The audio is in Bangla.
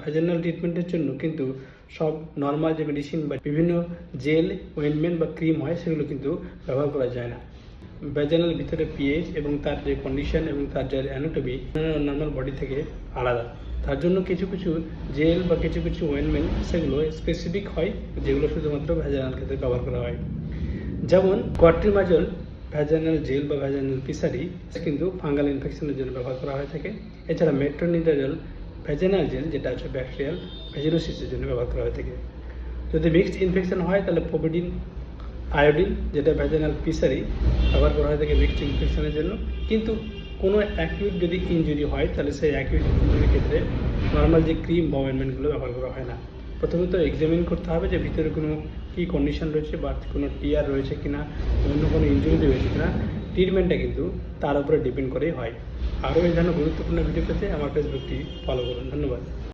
ভ্যাজানাল ট্রিটমেন্টের জন্য কিন্তু সব নর্মাল যে মেডিসিন বা বিভিন্ন জেল, অয়েন্টমেন্ট বা ক্রিম হয় সেগুলো কিন্তু ব্যবহার করা যায় না। ভ্যাজানাল ভিতরে পিএইচ এবং তার যে কন্ডিশন এবং তার যে অ্যানাটমি নর্মাল বডি থেকে আলাদা। তার জন্য কিছু কিছু জেল বা কিছু কিছু অয়েন্টমেন্ট সেগুলো স্পেসিফিক হয়, যেগুলো শুধুমাত্র ভ্যাজানাল ক্ষেত্রে ব্যবহার করা হয়। যেমন কট্রিমাজল ভ্যাজানাল জেল বা ভ্যাজানাল পিসারি কিন্তু ফাঙ্গাল ইনফেকশনের জন্য ব্যবহার করা হয়ে থাকে। এছাড়া মেট্রোনিডাজল ভ্যাজানাল জেল, যেটা হচ্ছে ব্যাকটেরিয়াল ভ্যাজিনোসিসের জন্য ব্যবহার করা হয়ে থাকে। যদি মিক্সড ইনফেকশন হয় তাহলে পোভিডিন আয়োডিন, যেটা ভ্যাজানাল পিসারি, ব্যবহার করা হয়ে থাকে মিক্সড ইনফেকশনের জন্য। কিন্তু কোনো অ্যাকিউট যদি ইনজুরি হয় তাহলে সেই অ্যাকিউট ইনজুরির ক্ষেত্রে নর্মাল যে ক্রিম বা অয়েন্টমেন্টগুলো ব্যবহার করা হয় না। প্রথমত এক্সামিন করতে হবে যে ভিতরে কোনো কী কন্ডিশন রয়েছে বা কোনো টিআর রয়েছে কিনা, অন্য কোনো ইনজুরি রয়েছে কিনা। ট্রিটমেন্টটা কিন্তু তার উপরে ডিপেন্ড করেই হয়। আরও এই ধরনের গুরুত্বপূর্ণ ভিডিও পেতে আমার ফেসবুকটি ফলো করুন। ধন্যবাদ।